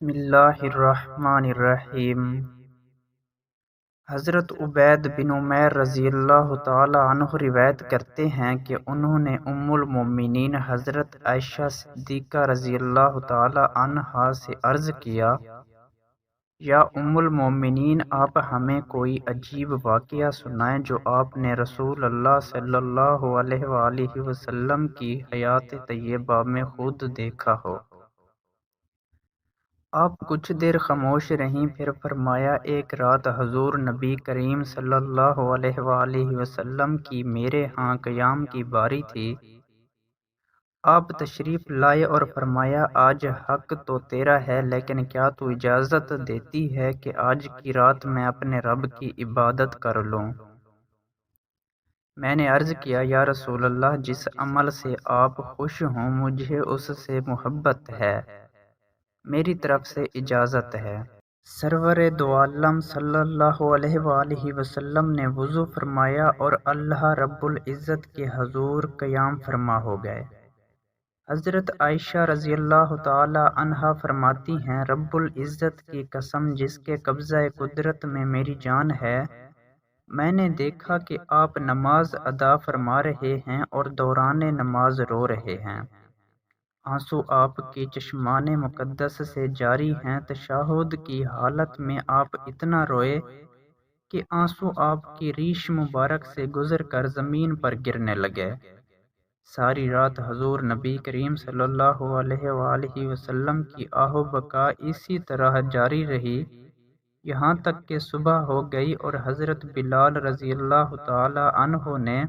بسم اللہ الرحمن الرحیم۔ حضرت عبید بن عمیر رضی اللہ تعالی عنہ روایت کرتے ہیں کہ انہوں نے ام المومنین حضرت عائشہ صدیقہ رضی اللہ تعالی عنہا سے عرض کیا، یا ام المومنین، آپ ہمیں کوئی عجیب واقعہ سنائیں جو آپ نے رسول اللہ صلی اللہ علیہ وآلہ وسلم کی حیات طیبہ میں خود دیکھا ہو۔ آپ کچھ دیر خاموش رہیں، پھر فرمایا، ایک رات حضور نبی کریم صلی اللہ علیہ وآلہ وسلم کی میرے ہاں قیام کی باری تھی۔ آپ تشریف لائے اور فرمایا، آج حق تو تیرا ہے، لیکن کیا تو اجازت دیتی ہے کہ آج کی رات میں اپنے رب کی عبادت کر لوں؟ میں نے عرض کیا، یا رسول اللہ، جس عمل سے آپ خوش ہوں مجھے اس سے محبت ہے، میری طرف سے اجازت ہے۔ سرور دو عالم صلی اللہ علیہ وآلہ وسلم نے وضو فرمایا اور اللہ رب العزت کے حضور قیام فرما ہو گئے۔ حضرت عائشہ رضی اللہ تعالی عنہا فرماتی ہیں، رب العزت کی قسم جس کے قبضہ قدرت میں میری جان ہے، میں نے دیکھا کہ آپ نماز ادا فرما رہے ہیں اور دوران نماز رو رہے ہیں۔ آنسو آپ کے چشمان مقدس سے جاری ہیں۔ تشہد کی حالت میں آپ اتنا روئے کہ آنسو آپ کی ریش مبارک سے گزر کر زمین پر گرنے لگے۔ ساری رات حضور نبی کریم صلی اللہ علیہ وآلہ وسلم کی آہ و بکا اسی طرح جاری رہی، یہاں تک کہ صبح ہو گئی اور حضرت بلال رضی اللہ تعالی عنہ نے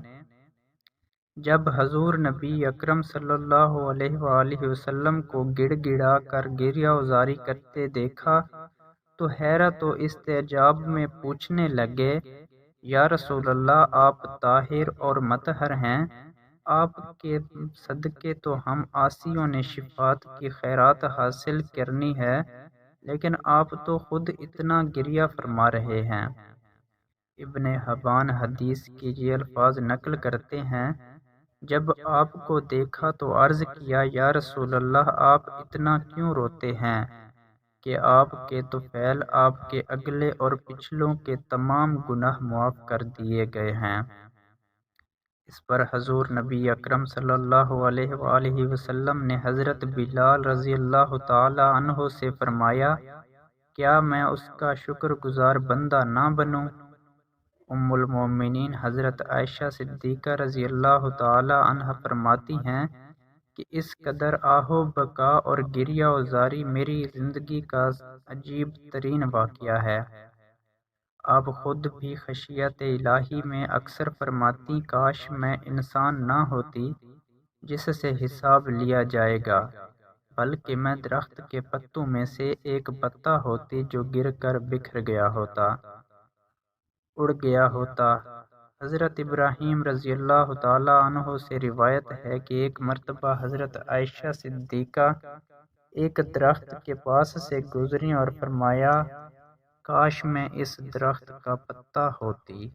جب حضور نبی اکرم صلی اللہ علیہ وآلہ وسلم کو گڑ گڑا کر گریہ وزاری کرتے دیکھا تو حیرت و استعجاب میں پوچھنے لگے، یا رسول اللہ، آپ طاہر اور مطہر ہیں، آپ کے صدقے تو ہم عاصیوں نے شفاعت کی خیرات حاصل کرنی ہے، لیکن آپ تو خود اتنا گریہ فرما رہے ہیں۔ ابن حبان حدیث کے یہ الفاظ نقل کرتے ہیں، جب آپ کو دیکھا تو عرض کیا، یا رسول اللہ، آپ اتنا کیوں روتے ہیں کہ آپ کے طفیل آپ کے اگلے اور پچھلوں کے تمام گناہ معاف کر دیے گئے ہیں۔ اس پر حضور نبی اکرم صلی اللہ علیہ وآلہ وسلم نے حضرت بلال رضی اللہ تعالی عنہ سے فرمایا، کیا میں اس کا شکر گزار بندہ نہ بنوں؟ ام المومنین حضرت عائشہ صدیقہ رضی اللہ تعالی عنہ فرماتی ہیں کہ اس قدر آہ و بکا اور گریہ وزاری میری زندگی کا عجیب ترین واقعہ ہے۔ آپ خود بھی خشیت الہی میں اکثر فرماتی، کاش میں انسان نہ ہوتی جس سے حساب لیا جائے گا، بلکہ میں درخت کے پتوں میں سے ایک پتا ہوتی جو گر کر بکھر گیا ہوتا، اڑ گیا ہوتا۔ حضرت ابراہیم رضی اللہ تعالی عنہ سے روایت ہے کہ ایک مرتبہ حضرت عائشہ صدیقہ ایک درخت کے پاس سے گزری اور فرمایا، کاش میں اس درخت کا پتا ہوتی۔